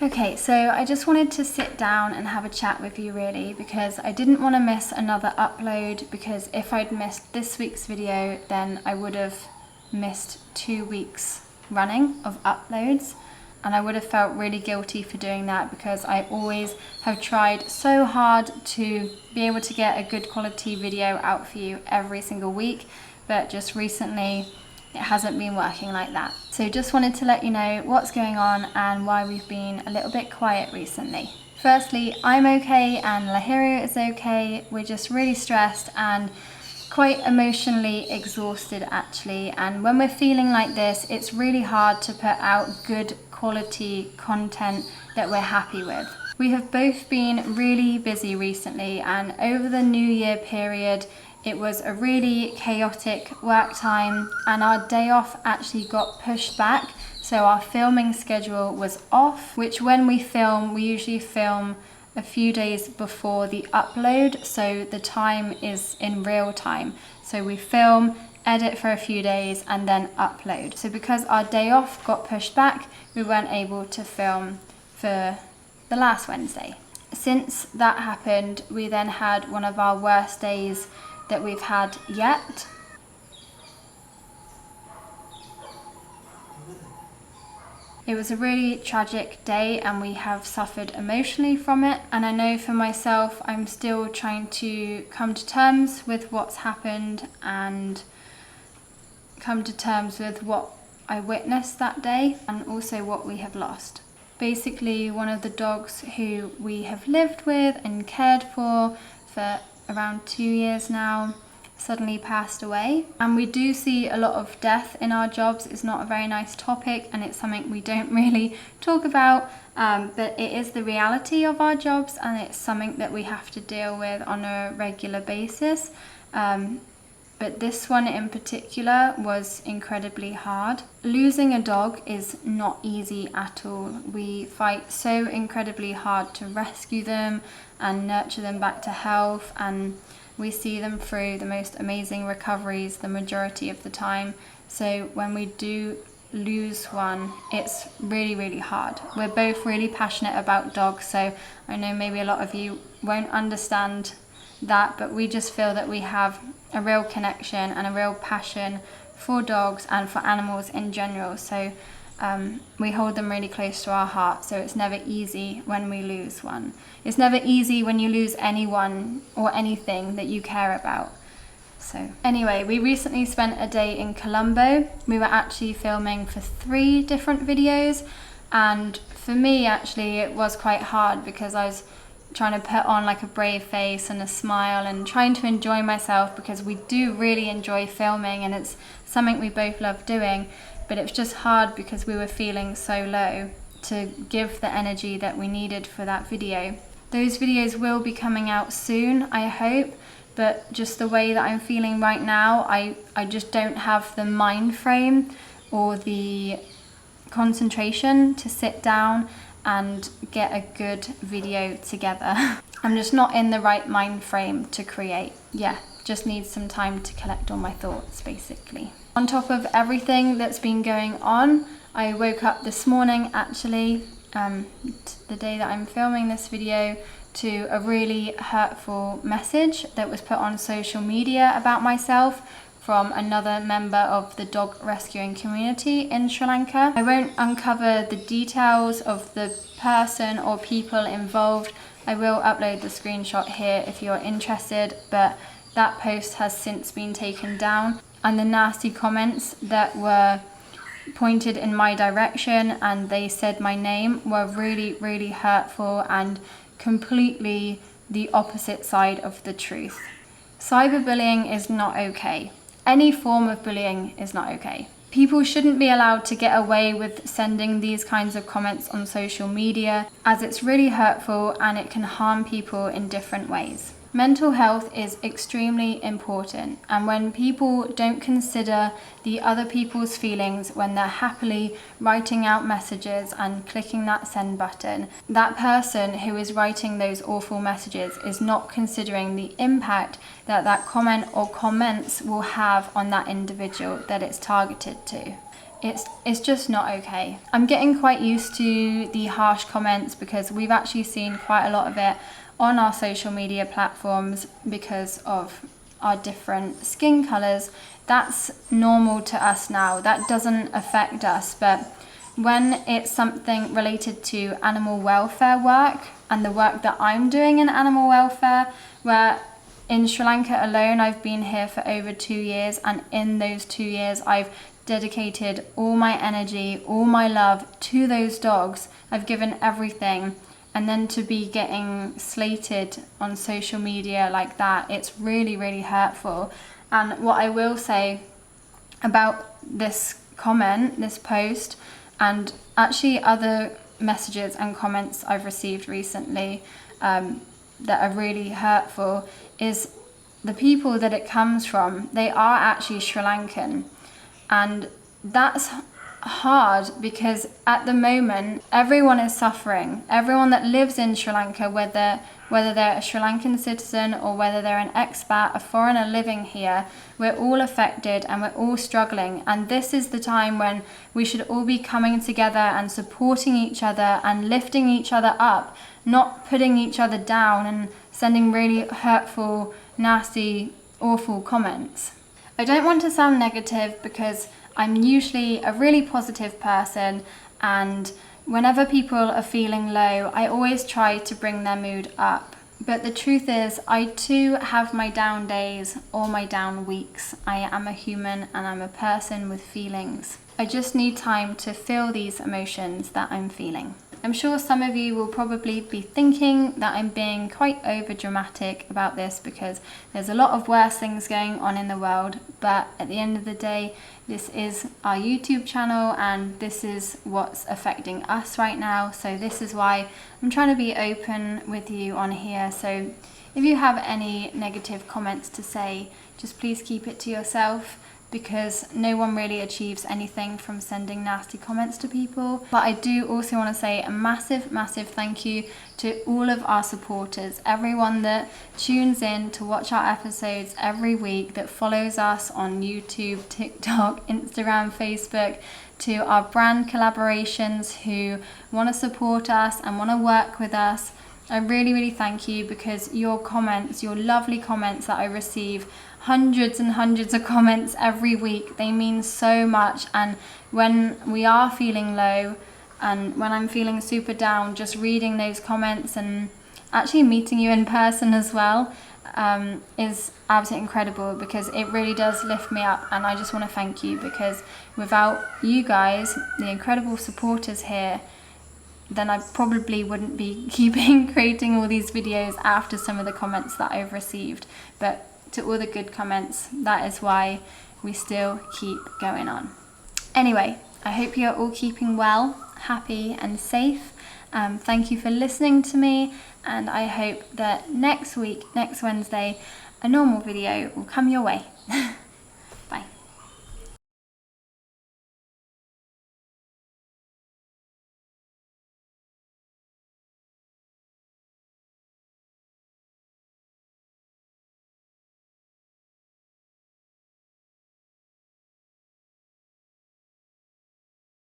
Okay, so I just wanted to sit down and have a chat with you really, because I didn't want to miss another upload, because if I'd missed this week's video then I would have missed 2 weeks running of uploads, and I would have felt really guilty for doing that, because I always have tried so hard to be able to get a good quality video out for you every single week, but just recently it hasn't been working like that. So just wanted to let you know what's going on and why we've been a little bit quiet recently. Firstly, I'm okay and Lahiru is okay. We're just really stressed and quite emotionally exhausted actually, and when we're feeling like this it's really hard to put out good quality content that we're happy with. We have both been really busy recently, and over the New Year period it was a really chaotic work time, and our day off actually got pushed back, so our filming schedule was off, which when we film, we usually film a few days before the upload, so the time is in real time. So we film, edit for a few days and then upload. So because our day off got pushed back, we weren't able to film for the last Wednesday. Since that happened, we then had one of our worst days that we've had yet. It was a really tragic day and we have suffered emotionally from it, and I know for myself I'm still trying to come to terms with what's happened and come to terms with what I witnessed that day and also what we have lost. Basically, one of the dogs who we have lived with and cared for around 2 years now suddenly passed away, and we do see a lot of death in our jobs. It's not a very nice topic and it's something we don't really talk about, but it is the reality of our jobs and it's something that we have to deal with on a regular basis. But this one in particular was incredibly hard. Losing a dog is not easy at all. We fight so incredibly hard to rescue them and nurture them back to health, and we see them through the most amazing recoveries the majority of the time. So when we do lose one, it's really, really hard. We're both really passionate about dogs, so I know maybe a lot of you won't understand that, but we just feel that we have a real connection and a real passion for dogs and for animals in general. So we hold them really close to our heart, so it's never easy when we lose one. It's never easy when you lose anyone or anything that you care about. So anyway, we recently spent a day in Colombo. We were actually filming for 3 different videos, and for me actually it was quite hard because I was trying to put on like a brave face and a smile and trying to enjoy myself, because we do really enjoy filming and it's something we both love doing, but it was just hard because we were feeling so low to give the energy that we needed for that video. Those videos will be coming out soon, I hope, but just the way that I'm feeling right now, I just don't have the mind frame or the concentration to sit down and get a good video together. I'm just not in the right mind frame to create. Yeah, just need some time to collect all my thoughts basically. On top of everything that's been going on, I woke up this morning actually, the day that I'm filming this video, to a really hurtful message that was put on social media about myself from another member of the dog rescuing community in Sri Lanka. I won't uncover the details of the person or people involved. I will upload the screenshot here if you're interested, but that post has since been taken down, and the nasty comments that were pointed in my direction and they said my name were really, really hurtful and completely the opposite side of the truth. Cyberbullying is not okay. Any form of bullying is not okay. People shouldn't be allowed to get away with sending these kinds of comments on social media, as it's really hurtful and it can harm people in different ways. Mental health is extremely important, and when people don't consider the other people's feelings when they're happily writing out messages and clicking that send button, that person who is writing those awful messages is not considering the impact that that comment or comments will have on that individual that it's targeted to. it's just not okay. I'm getting quite used to the harsh comments because we've actually seen quite a lot of it on our social media platforms because of our different skin colours. That's normal to us now. That doesn't affect us. But when it's something related to animal welfare work and the work that I'm doing in animal welfare, where in Sri Lanka alone, I've been here for over 2 years, and in those 2 years, I've dedicated all my energy, all my love to those dogs. I've given everything. And then to be getting slated on social media like that, it's really, really hurtful. And what I will say about this comment, this post, and actually other messages and comments I've received recently that are really hurtful, is the people that it comes from, they are actually Sri Lankan. And that's hard because at the moment everyone is suffering. Everyone that lives in Sri Lanka, whether they're a Sri Lankan citizen or whether they're an expat, a foreigner living here, we're all affected and we're all struggling. And this is the time when we should all be coming together and supporting each other and lifting each other up, not putting each other down and sending really hurtful, nasty, awful comments. I don't want to sound negative because I'm usually a really positive person, and whenever people are feeling low, I always try to bring their mood up. But the truth is, I too have my down days or my down weeks. I am a human and I'm a person with feelings. I just need time to feel these emotions that I'm feeling. I'm sure some of you will probably be thinking that I'm being quite over dramatic about this because there's a lot of worse things going on in the world, but at the end of the day, this is our YouTube channel and this is what's affecting us right now. So this is why I'm trying to be open with you on here. So if you have any negative comments to say, just please keep it to yourself, because no one really achieves anything from sending nasty comments to people. But I do also want to say a massive, massive thank you to all of our supporters, everyone that tunes in to watch our episodes every week, that follows us on YouTube, TikTok, Instagram, Facebook, to our brand collaborations who want to support us and want to work with us. I really, really thank you, because your comments, your lovely comments that I receive, hundreds and hundreds of comments every week, they mean so much. And when we are feeling low and when I'm feeling super down, just reading those comments and actually meeting you in person as well is absolutely incredible, because it really does lift me up. And I just want to thank you, because without you guys, the incredible supporters here, then I probably wouldn't be creating all these videos after some of the comments that I've received. But to all the good comments, that is why we still keep going on. Anyway, I hope you're all keeping well, happy and safe. Thank you for listening to me, and I hope that next week, next Wednesday, a normal video will come your way.